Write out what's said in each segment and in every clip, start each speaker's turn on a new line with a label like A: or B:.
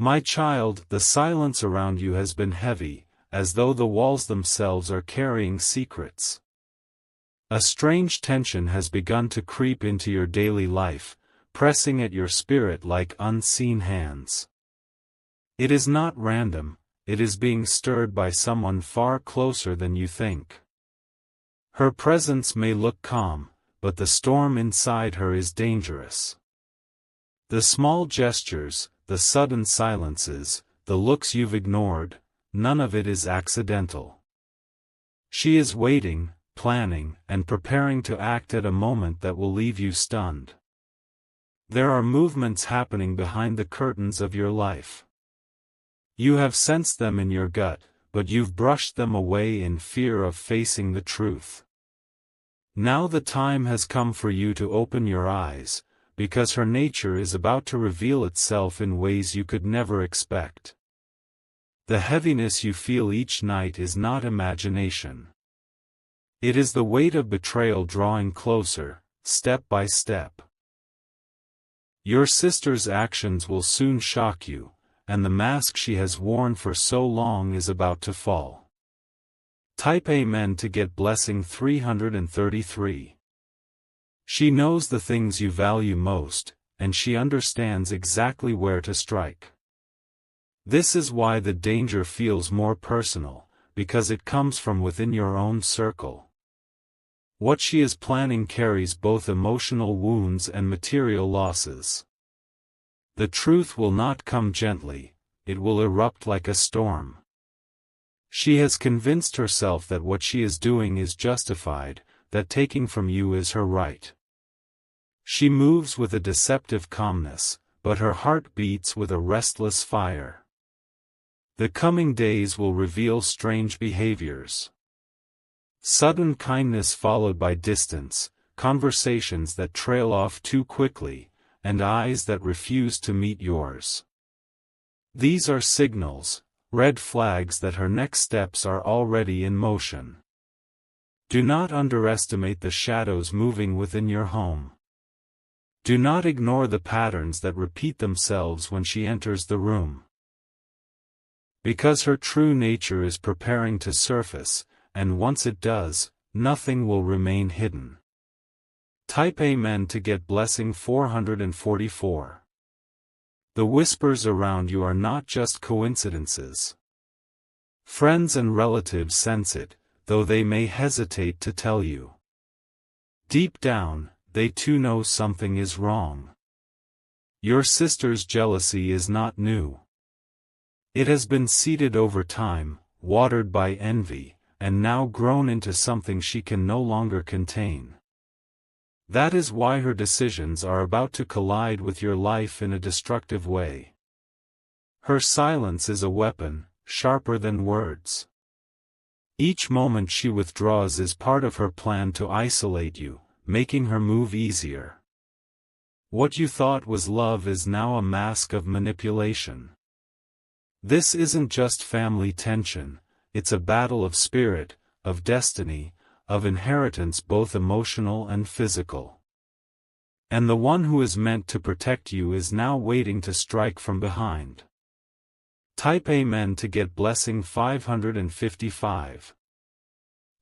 A: My child, the silence around you has been heavy, as though the walls themselves are carrying secrets. A strange tension has begun to creep into your daily life, pressing at your spirit like unseen hands. It is not random, it is being stirred by someone far closer than you think. Her presence may look calm, but the storm inside her is dangerous. The small gestures, the sudden silences, the looks you've ignored, none of it is accidental. She is waiting, planning, and preparing to act at a moment that will leave you stunned. There are movements happening behind the curtains of your life. You have sensed them in your gut, but you've brushed them away in fear of facing the truth. Now the time has come for you to open your eyes, because her nature is about to reveal itself in ways you could never expect. The heaviness you feel each night is not imagination. It is the weight of betrayal drawing closer, step by step. Your sister's actions will soon shock you, and the mask she has worn for so long is about to fall. Type Amen to get blessing 333. She knows the things you value most, and she understands exactly where to strike. This is why the danger feels more personal, because it comes from within your own circle. What she is planning carries both emotional wounds and material losses. The truth will not come gently, it will erupt like a storm. She has convinced herself that what she is doing is justified, that taking from you is her right. She moves with a deceptive calmness, but her heart beats with a restless fire. The coming days will reveal strange behaviors. Sudden kindness followed by distance, conversations that trail off too quickly, and eyes that refuse to meet yours. These are signals, red flags that her next steps are already in motion. Do not underestimate the shadows moving within your home. Do not ignore the patterns that repeat themselves when she enters the room. Because her true nature is preparing to surface, and once it does, nothing will remain hidden. Type Amen to get blessing 444. The whispers around you are not just coincidences. Friends and relatives sense it, though they may hesitate to tell you. Deep down, they too know something is wrong. Your sister's jealousy is not new. It has been seeded over time, watered by envy, and now grown into something she can no longer contain. That is why her decisions are about to collide with your life in a destructive way. Her silence is a weapon, sharper than words. Each moment she withdraws is part of her plan to isolate you, making her move easier. What you thought was love is now a mask of manipulation. This isn't just family tension, it's a battle of spirit, of destiny, of inheritance, both emotional and physical. And the one who is meant to protect you is now waiting to strike from behind. Type Amen to get blessing 555.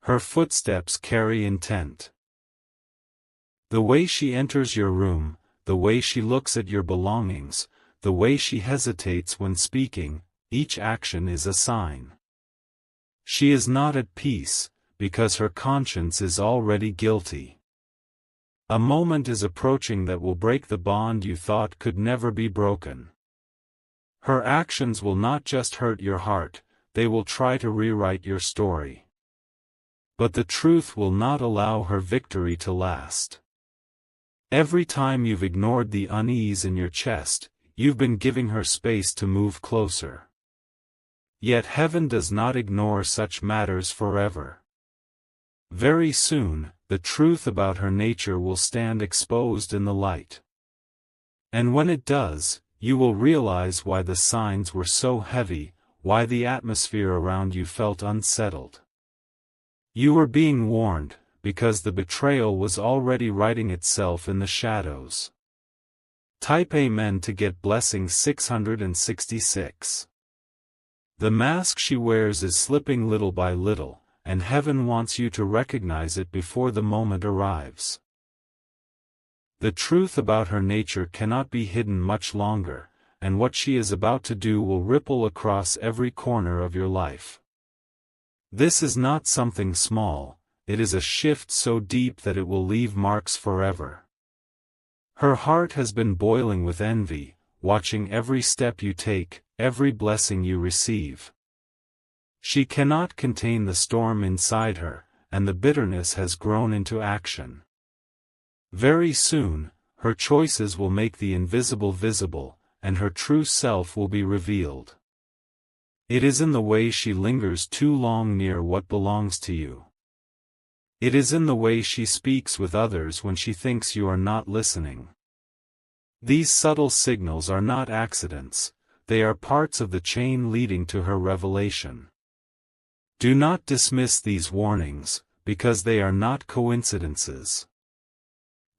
A: Her footsteps carry intent. The way she enters your room, the way she looks at your belongings, the way she hesitates when speaking, each action is a sign. She is not at peace, because her conscience is already guilty. A moment is approaching that will break the bond you thought could never be broken. Her actions will not just hurt your heart, they will try to rewrite your story. But the truth will not allow her victory to last. Every time you've ignored the unease in your chest, you've been giving her space to move closer. Yet heaven does not ignore such matters forever. Very soon, the truth about her nature will stand exposed in the light. And when it does, you will realize why the signs were so heavy, why the atmosphere around you felt unsettled. You were being warned, because the betrayal was already writing itself in the shadows. Type Amen to get blessing 666. The mask she wears is slipping little by little, and heaven wants you to recognize it before the moment arrives. The truth about her nature cannot be hidden much longer, and what she is about to do will ripple across every corner of your life. This is not something small, it is a shift so deep that it will leave marks forever. Her heart has been boiling with envy, watching every step you take, every blessing you receive. She cannot contain the storm inside her, and the bitterness has grown into action. Very soon, her choices will make the invisible visible, and her true self will be revealed. It is in the way she lingers too long near what belongs to you. It is in the way she speaks with others when she thinks you are not listening. These subtle signals are not accidents, they are parts of the chain leading to her revelation. Do not dismiss these warnings, because they are not coincidences.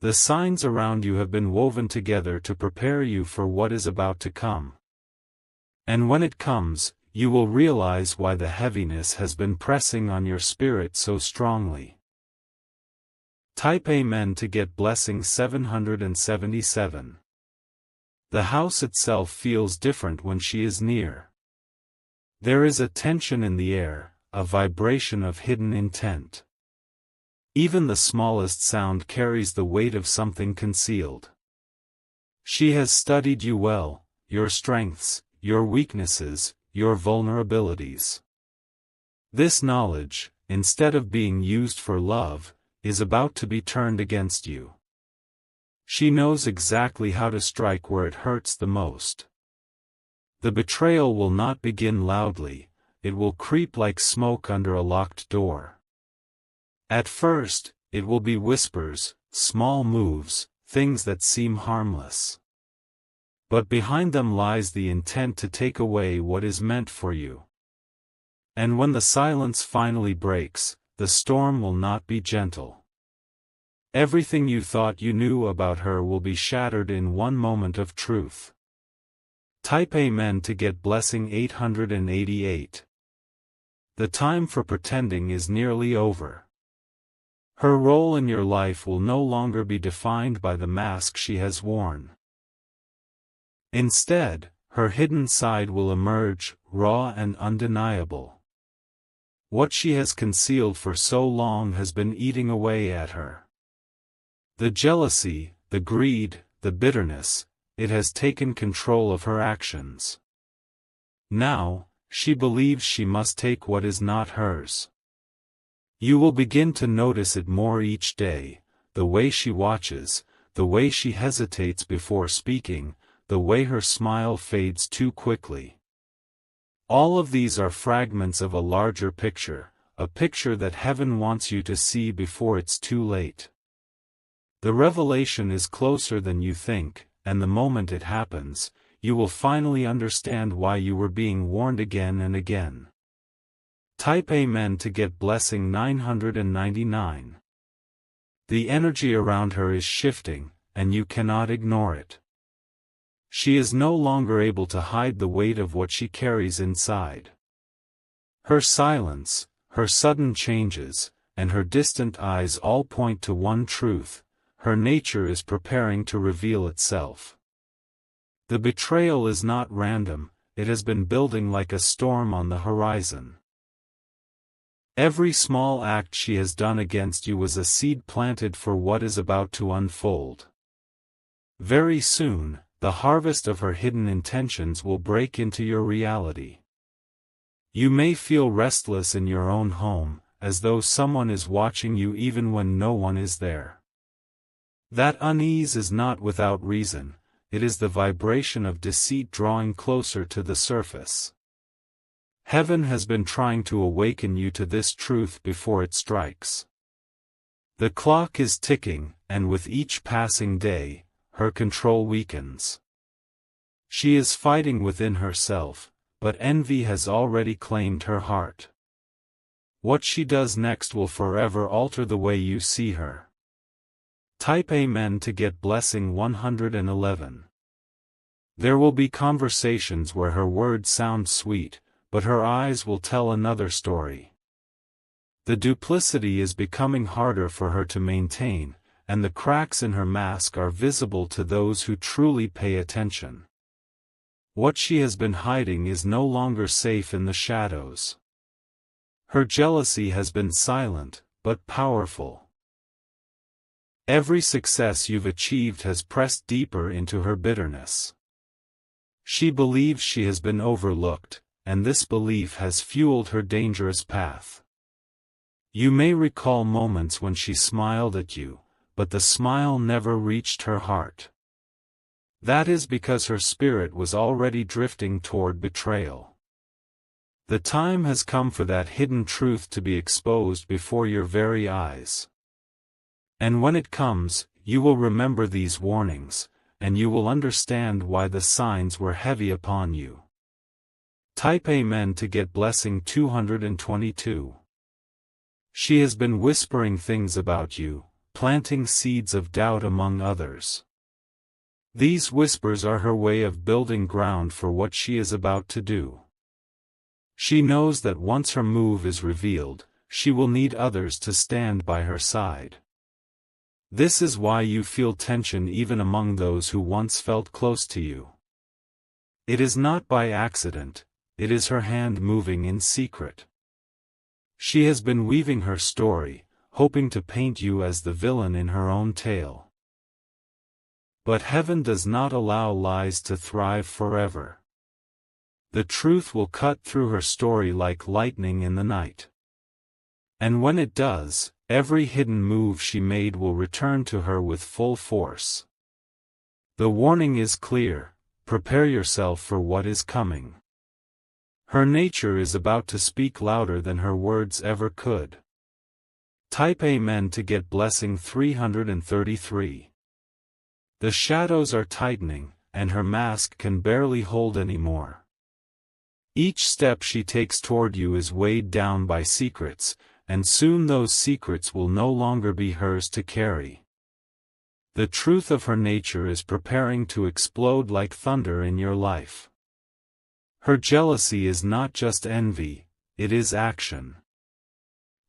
A: The signs around you have been woven together to prepare you for what is about to come. And when it comes, you will realize why the heaviness has been pressing on your spirit so strongly. Type Amen to get blessing 777. The house itself feels different when she is near. There is a tension in the air, a vibration of hidden intent. Even the smallest sound carries the weight of something concealed. She has studied you well, your strengths, your weaknesses, your vulnerabilities. This knowledge, instead of being used for love, is about to be turned against you. She knows exactly how to strike where it hurts the most. The betrayal will not begin loudly, it will creep like smoke under a locked door. At first, it will be whispers, small moves, things that seem harmless. But behind them lies the intent to take away what is meant for you. And when the silence finally breaks, the storm will not be gentle. Everything you thought you knew about her will be shattered in one moment of truth. Type Amen to get blessing 888. The time for pretending is nearly over. Her role in your life will no longer be defined by the mask she has worn. Instead, her hidden side will emerge, raw and undeniable. What she has concealed for so long has been eating away at her. The jealousy, the greed, the bitterness, it has taken control of her actions. Now, she believes she must take what is not hers. You will begin to notice it more each day, the way she watches, the way she hesitates before speaking, the way her smile fades too quickly. All of these are fragments of a larger picture, a picture that heaven wants you to see before it's too late. The revelation is closer than you think, and the moment it happens, you will finally understand why you were being warned again and again. Type Amen to get blessing 999. The energy around her is shifting, and you cannot ignore it. She is no longer able to hide the weight of what she carries inside. Her silence, her sudden changes, and her distant eyes all point to one truth: her nature is preparing to reveal itself. The betrayal is not random, it has been building like a storm on the horizon. Every small act she has done against you was a seed planted for what is about to unfold. Very soon, the harvest of her hidden intentions will break into your reality. You may feel restless in your own home, as though someone is watching you even when no one is there. That unease is not without reason, it is the vibration of deceit drawing closer to the surface. Heaven has been trying to awaken you to this truth before it strikes. The clock is ticking, and with each passing day, her control weakens. She is fighting within herself, but envy has already claimed her heart. What she does next will forever alter the way you see her. Type Amen to get blessing 111. There will be conversations where her words sound sweet, but her eyes will tell another story. The duplicity is becoming harder for her to maintain, and the cracks in her mask are visible to those who truly pay attention. What she has been hiding is no longer safe in the shadows. Her jealousy has been silent, but powerful. Every success you've achieved has pressed deeper into her bitterness. She believes she has been overlooked, and this belief has fueled her dangerous path. You may recall moments when she smiled at you, but the smile never reached her heart. That is because her spirit was already drifting toward betrayal. The time has come for that hidden truth to be exposed before your very eyes. And when it comes, you will remember these warnings, and you will understand why the signs were heavy upon you. Type Amen to get blessing 222. She has been whispering things about you, planting seeds of doubt among others. These whispers are her way of building ground for what she is about to do. She knows that once her move is revealed, she will need others to stand by her side. This is why you feel tension even among those who once felt close to you. It is not by accident, it is her hand moving in secret. She has been weaving her story, hoping to paint you as the villain in her own tale. But heaven does not allow lies to thrive forever. The truth will cut through her story like lightning in the night. And when it does, every hidden move she made will return to her with full force. The warning is clear: prepare yourself for what is coming. Her nature is about to speak louder than her words ever could. Type Amen to get blessing 333. The shadows are tightening, and her mask can barely hold anymore. Each step she takes toward you is weighed down by secrets, and soon those secrets will no longer be hers to carry. The truth of her nature is preparing to explode like thunder in your life. Her jealousy is not just envy, it is action.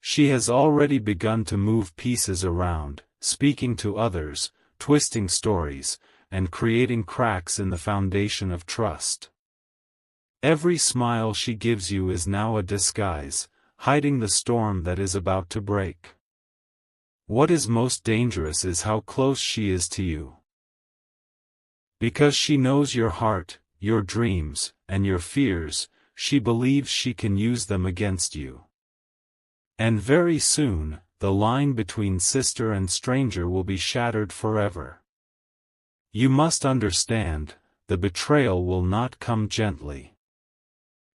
A: She has already begun to move pieces around, speaking to others, twisting stories, and creating cracks in the foundation of trust. Every smile she gives you is now a disguise, hiding the storm that is about to break. What is most dangerous is how close she is to you. Because she knows your heart, your dreams, and your fears, she believes she can use them against you. And very soon, the line between sister and stranger will be shattered forever. You must understand, the betrayal will not come gently.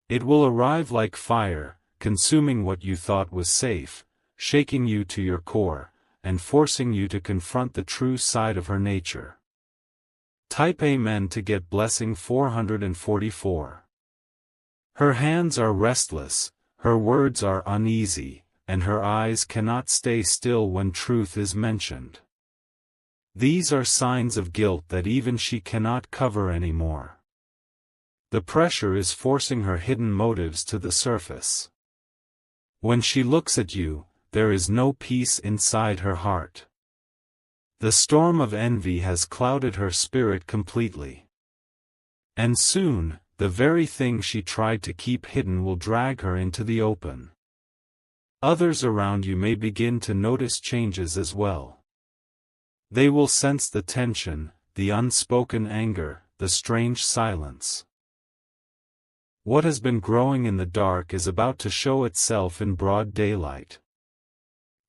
A: It will arrive like fire, consuming what you thought was safe, shaking you to your core, and forcing you to confront the true side of her nature. Type Amen to get blessing 444. Her hands are restless, her words are uneasy, and her eyes cannot stay still when truth is mentioned. These are signs of guilt that even she cannot cover anymore. The pressure is forcing her hidden motives to the surface. When she looks at you, there is no peace inside her heart. The storm of envy has clouded her spirit completely. And soon, the very thing she tried to keep hidden will drag her into the open. Others around you may begin to notice changes as well. They will sense the tension, the unspoken anger, the strange silence. What has been growing in the dark is about to show itself in broad daylight.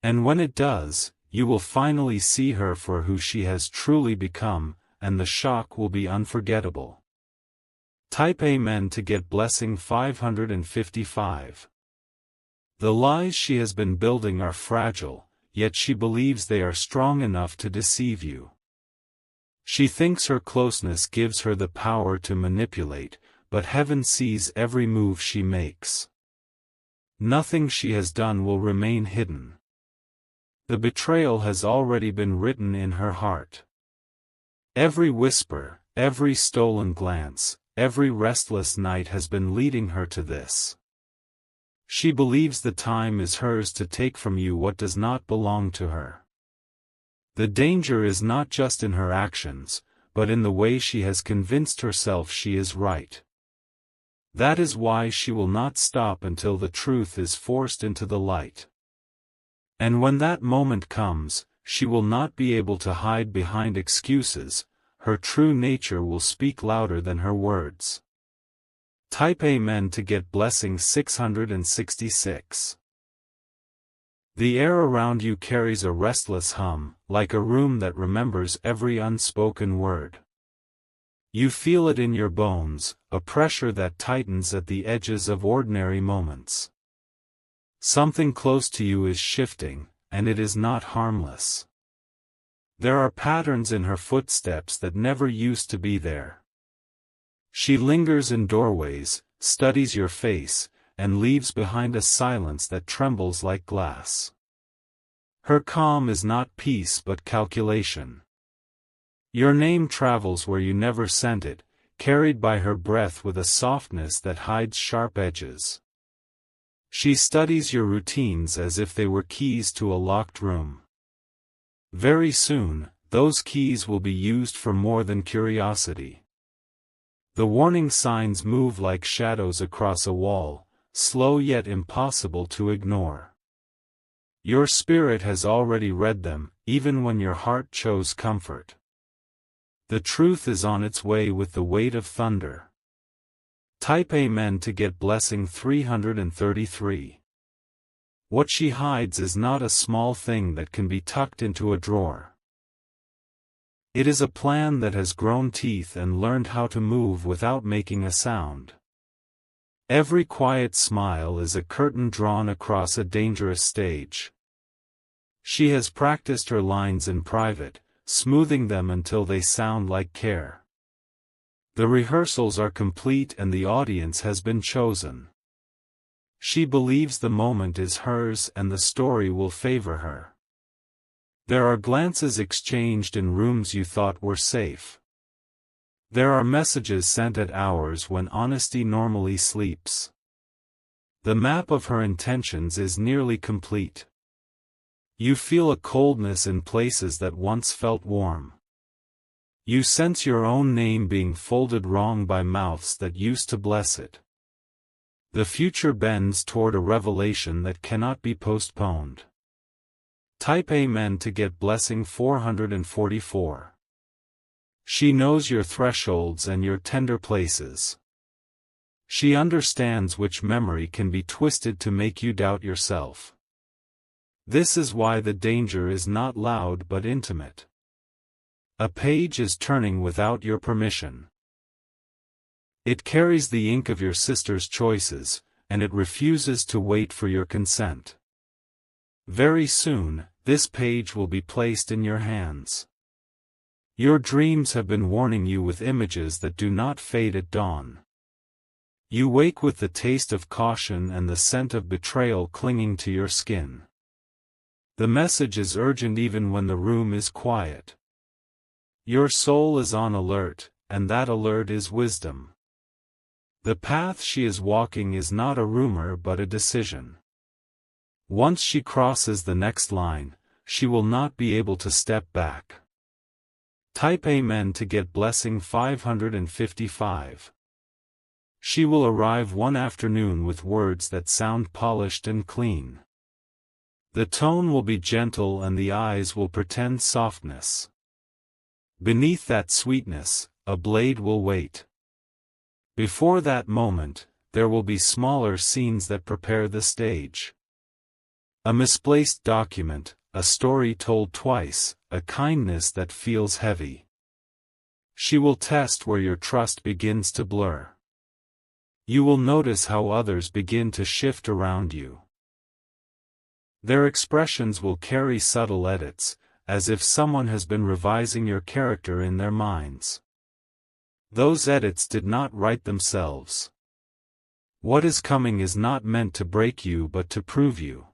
A: And when it does, you will finally see her for who she has truly become, and the shock will be unforgettable. Type Amen to get blessing 555. The lies she has been building are fragile, yet she believes they are strong enough to deceive you. She thinks her closeness gives her the power to manipulate, but heaven sees every move she makes. Nothing she has done will remain hidden. The betrayal has already been written in her heart. Every whisper, Every stolen glance, every restless night has been leading her to this. She believes the time is hers to take from you what does not belong to her. The danger is not just in her actions, but in the way she has convinced herself she is right. That is why she will not stop until the truth is forced into the light. And when that moment comes, she will not be able to hide behind excuses. Her true nature will speak louder than her words. Type Amen to get blessing 666. The air around you carries a restless hum, like a room that remembers every unspoken word. You feel it in your bones, a pressure that tightens at the edges of ordinary moments. Something close to you is shifting, and it is not harmless. There are patterns in her footsteps that never used to be there. She lingers in doorways, studies your face, and leaves behind a silence that trembles like glass. Her calm is not peace but calculation. Your name travels where you never sent it, carried by her breath with a softness that hides sharp edges. She studies your routines as if they were keys to a locked room. Very soon, those keys will be used for more than curiosity. The warning signs move like shadows across a wall, slow yet impossible to ignore. Your spirit has already read them, even when your heart chose comfort. The truth is on its way with the weight of thunder. Type Amen to get blessing 333. What she hides is not a small thing that can be tucked into a drawer. It is a plan that has grown teeth and learned how to move without making a sound. Every quiet smile is a curtain drawn across a dangerous stage. She has practiced her lines in private, smoothing them until they sound like care. The rehearsals are complete and the audience has been chosen. She believes the moment is hers and the story will favor her. There are glances exchanged in rooms you thought were safe. There are messages sent at hours when honesty normally sleeps. The map of her intentions is nearly complete. You feel a coldness in places that once felt warm. You sense your own name being folded wrong by mouths that used to bless it. The future bends toward a revelation that cannot be postponed. Type Amen to get blessing 444. She knows your thresholds and your tender places. She understands which memory can be twisted to make you doubt yourself. This is why the danger is not loud but intimate. A page is turning without your permission. It carries the ink of your sister's choices, and it refuses to wait for your consent. Very soon, this page will be placed in your hands. Your dreams have been warning you with images that do not fade at dawn. You wake with the taste of caution and the scent of betrayal clinging to your skin. The message is urgent even when the room is quiet. Your soul is on alert, and that alert is wisdom. The path she is walking is not a rumor but a decision. Once she crosses the next line, she will not be able to step back. Type Amen to get blessing 555. She will arrive one afternoon with words that sound polished and clean. The tone will be gentle and the eyes will pretend softness. Beneath that sweetness, a blade will wait. Before that moment, there will be smaller scenes that prepare the stage. A misplaced document, a story told twice, a kindness that feels heavy. She will test where your trust begins to blur. You will notice how others begin to shift around you. Their expressions will carry subtle edits, as if someone has been revising your character in their minds. Those edits did not write themselves. What is coming is not meant to break you but to prove you.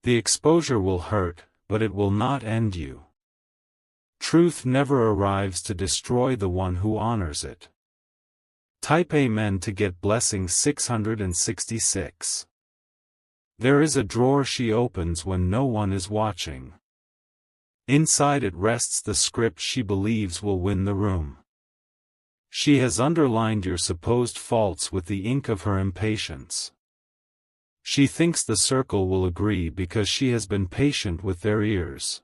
A: The exposure will hurt, but it will not end you. Truth never arrives to destroy the one who honors it. Type Amen to get blessing 666. There is a drawer she opens when no one is watching. Inside it rests the script she believes will win the room. She has underlined your supposed faults with the ink of her impatience. She thinks the circle will agree because she has been patient with their ears.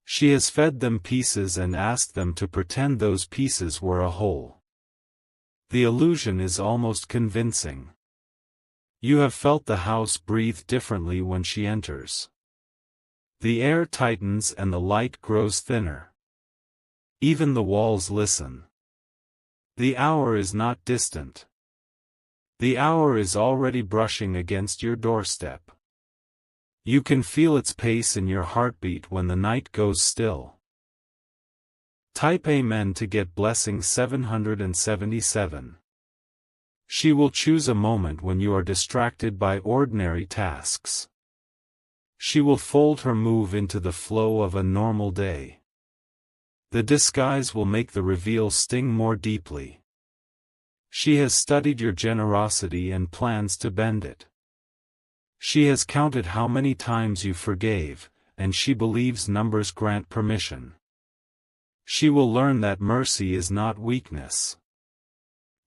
A: She has fed them pieces and asked them to pretend those pieces were a whole. The illusion is almost convincing. You have felt the house breathe differently when she enters. The air tightens and the light grows thinner. Even the walls listen. The hour is not distant. The hour is already brushing against your doorstep. You can feel its pace in your heartbeat when the night goes still. Type Amen to get blessing 777. She will choose a moment when you are distracted by ordinary tasks. She will fold her move into the flow of a normal day. The disguise will make the reveal sting more deeply. She has studied your generosity and plans to bend it. She has counted how many times you forgave, and she believes numbers grant permission. She will learn that mercy is not weakness.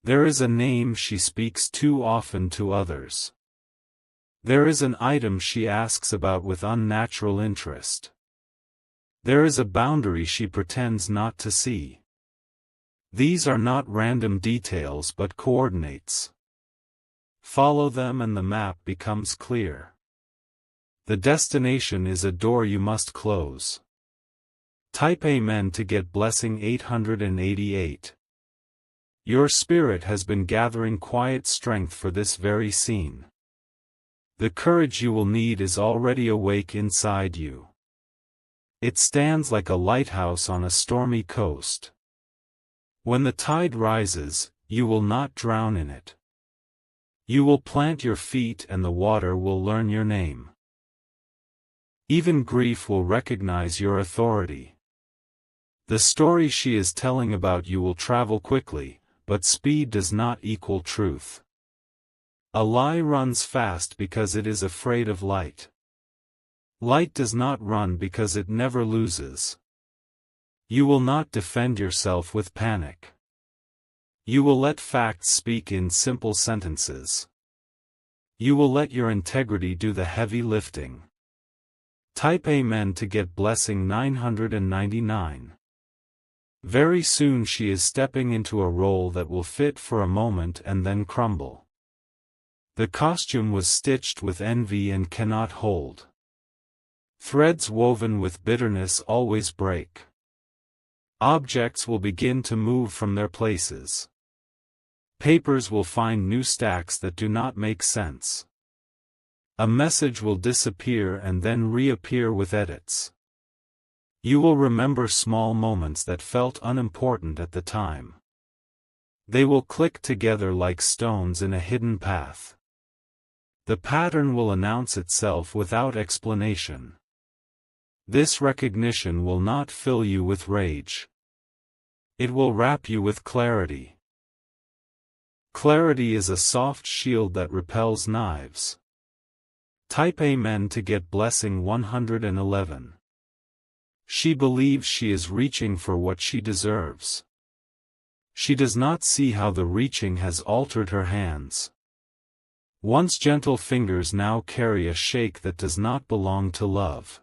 A: There is a name she speaks too often to others. There is an item she asks about with unnatural interest. There is a boundary she pretends not to see. These are not random details but coordinates. Follow them and the map becomes clear. The destination is a door you must close. Type Amen to get blessing 888. Your spirit has been gathering quiet strength for this very scene. The courage you will need is already awake inside you. It stands like a lighthouse on a stormy coast. When the tide rises, you will not drown in it. You will plant your feet and the water will learn your name. Even grief will recognize your authority. The story she is telling about you will travel quickly, but speed does not equal truth. A lie runs fast because it is afraid of light. Light does not run because it never loses. You will not defend yourself with panic. You will let facts speak in simple sentences. You will let your integrity do the heavy lifting. Type Amen to get blessing 999. Very soon she is stepping into a role that will fit for a moment and then crumble. The costume was stitched with envy and cannot hold. Threads woven with bitterness always break. Objects will begin to move from their places. Papers will find new stacks that do not make sense. A message will disappear and then reappear with edits. You will remember small moments that felt unimportant at the time. They will click together like stones in a hidden path. The pattern will announce itself without explanation. This recognition will not fill you with rage. It will wrap you with clarity. Clarity is a soft shield that repels knives. Type Amen to get blessing 111. She believes she is reaching for what she deserves. She does not see how the reaching has altered her hands. Once gentle fingers now carry a shake that does not belong to love.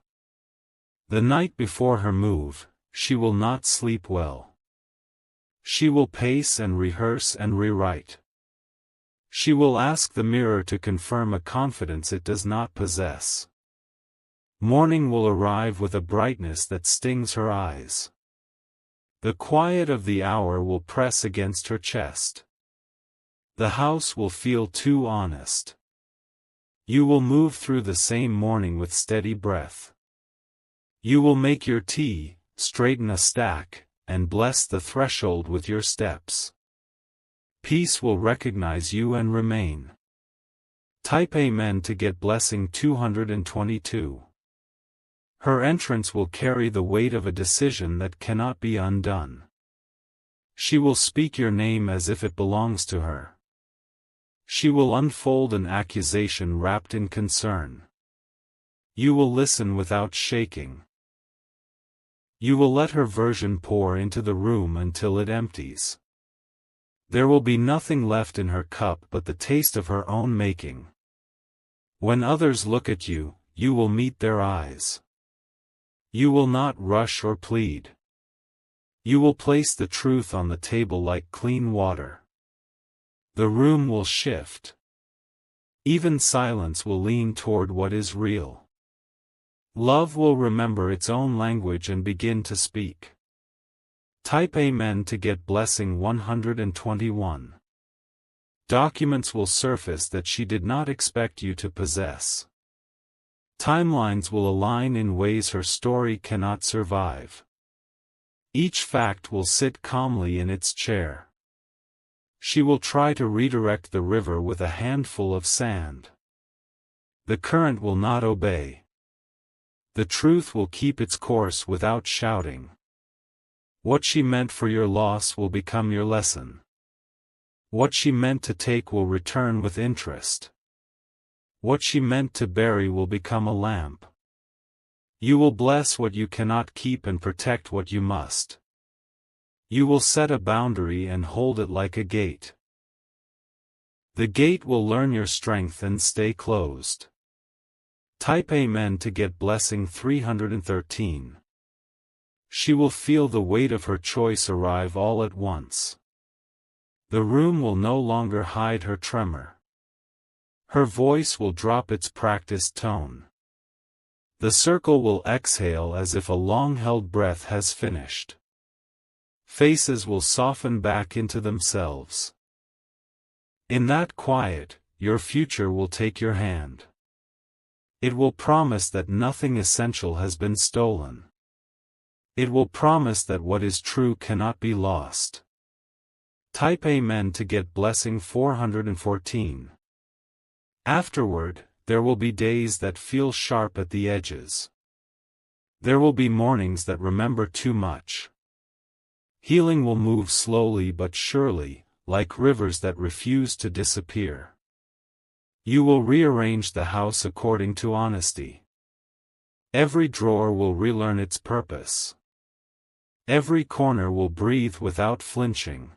A: The night before her move, she will not sleep well. She will pace and rehearse and rewrite. She will ask the mirror to confirm a confidence it does not possess. Morning will arrive with a brightness that stings her eyes. The quiet of the hour will press against her chest. The house will feel too honest. You will move through the same morning with steady breath. You will make your tea, straighten a stack, and bless the threshold with your steps. Peace will recognize you and remain. Type Amen to get blessing 222. Her entrance will carry the weight of a decision that cannot be undone. She will speak your name as if it belongs to her. She will unfold an accusation wrapped in concern. You will listen without shaking. You will let her version pour into the room until it empties. There will be nothing left in her cup but the taste of her own making. When others look at you, you will meet their eyes. You will not rush or plead. You will place the truth on the table like clean water. The room will shift. Even silence will lean toward what is real. Love will remember its own language and begin to speak. Type Amen to get blessing 121. Documents will surface that she did not expect you to possess. Timelines will align in ways her story cannot survive. Each fact will sit calmly in its chair. She will try to redirect the river with a handful of sand. The current will not obey. The truth will keep its course without shouting. What she meant for your loss will become your lesson. What she meant to take will return with interest. What she meant to bury will become a lamp. You will bless what you cannot keep and protect what you must. You will set a boundary and hold it like a gate. The gate will learn your strength and stay closed. Type Amen to get blessing 313. She will feel the weight of her choice arrive all at once. The room will no longer hide her tremor. Her voice will drop its practiced tone. The circle will exhale as if a long-held breath has finished. Faces will soften back into themselves. In that quiet, your future will take your hand. It will promise that nothing essential has been stolen. It will promise that what is true cannot be lost. Type Amen to get blessing 414. Afterward, there will be days that feel sharp at the edges. There will be mornings that remember too much. Healing will move slowly but surely, like rivers that refuse to disappear. You will rearrange the house according to honesty. Every drawer will relearn its purpose. Every corner will breathe without flinching.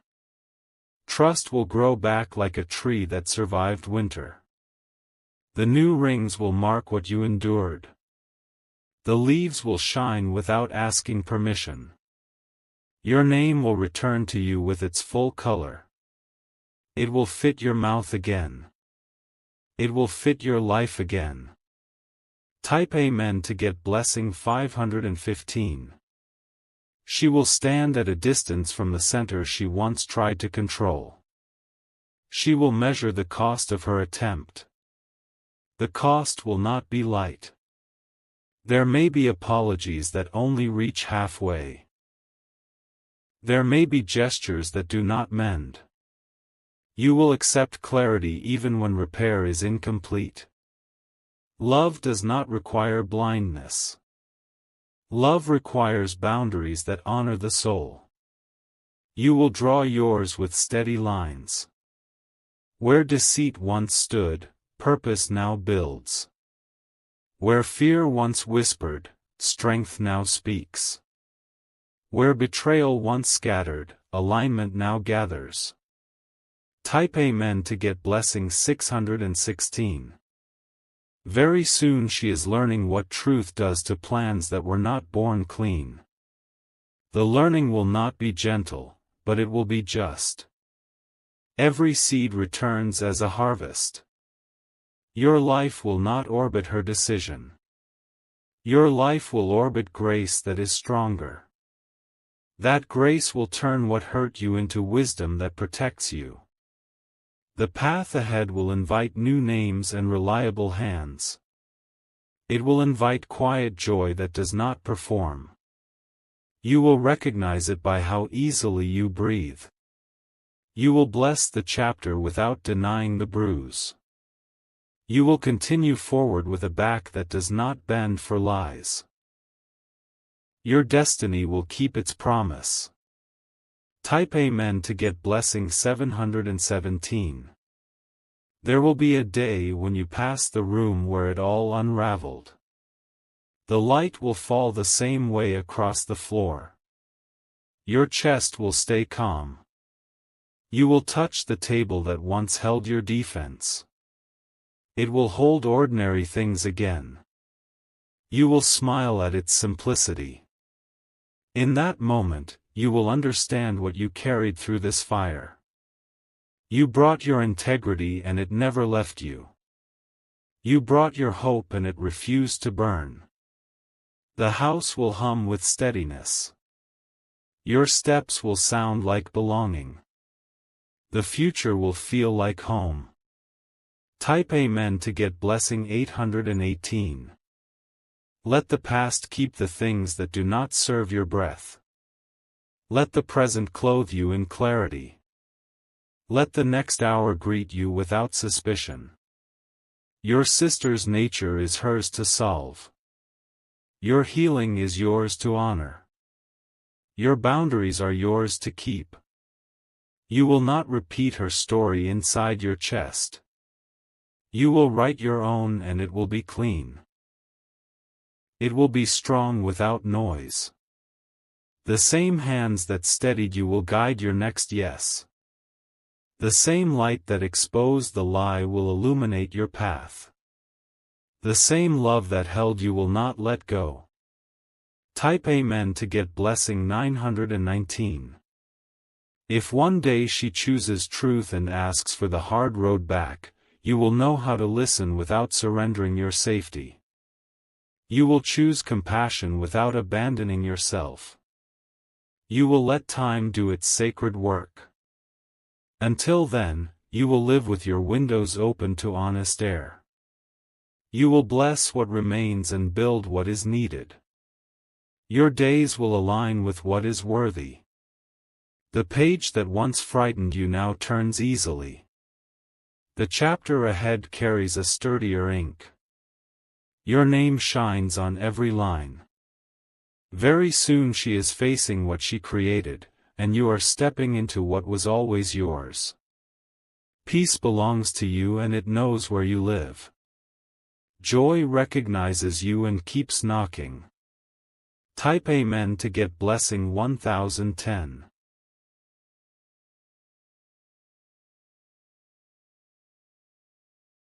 A: Trust will grow back like a tree that survived winter. The new rings will mark what you endured. The leaves will shine without asking permission. Your name will return to you with its full color. It will fit your mouth again. It will fit your life again. Type Amen to get blessing 515. She will stand at a distance from the center she once tried to control. She will measure the cost of her attempt. The cost will not be light. There may be apologies that only reach halfway. There may be gestures that do not mend. You will accept clarity even when repair is incomplete. Love does not require blindness. Love requires boundaries that honor the soul. You will draw yours with steady lines. Where deceit once stood, purpose now builds. Where fear once whispered, strength now speaks. Where betrayal once scattered, alignment now gathers. Type Amen to get blessing 616. Very soon she is learning what truth does to plans that were not born clean. The learning will not be gentle, but it will be just. Every seed returns as a harvest. Your life will not orbit her decision. Your life will orbit grace that is stronger. That grace will turn what hurt you into wisdom that protects you. The path ahead will invite new names and reliable hands. It will invite quiet joy that does not perform. You will recognize it by how easily you breathe. You will bless the chapter without denying the bruise. You will continue forward with a back that does not bend for lies. Your destiny will keep its promise. Type Amen to get blessing 717. There will be a day when you pass the room where it all unraveled. The light will fall the same way across the floor. Your chest will stay calm. You will touch the table that once held your defense. It will hold ordinary things again. You will smile at its simplicity. In that moment, you will understand what you carried through this fire. You brought your integrity and it never left you. You brought your hope and it refused to burn. The house will hum with steadiness. Your steps will sound like belonging. The future will feel like home. Type Amen to get blessing 818. Let the past keep the things that do not serve your breath. Let the present clothe you in clarity. Let the next hour greet you without suspicion. Your sister's nature is hers to solve. Your healing is yours to honor. Your boundaries are yours to keep. You will not repeat her story inside your chest. You will write your own and it will be clean. It will be strong without noise. The same hands that steadied you will guide your next yes. The same light that exposed the lie will illuminate your path. The same love that held you will not let go. Type Amen to get blessing 919. If one day she chooses truth and asks for the hard road back, you will know how to listen without surrendering your safety. You will choose compassion without abandoning yourself. You will let time do its sacred work. Until then, you will live with your windows open to honest air. You will bless what remains and build what is needed. Your days will align with what is worthy. The page that once frightened you now turns easily. The chapter ahead carries a sturdier ink. Your name shines on every line. Very soon she is facing what she created, and you are stepping into what was always yours. Peace belongs to you and it knows where you live. Joy recognizes you and keeps knocking. Type Amen to get blessing 1010.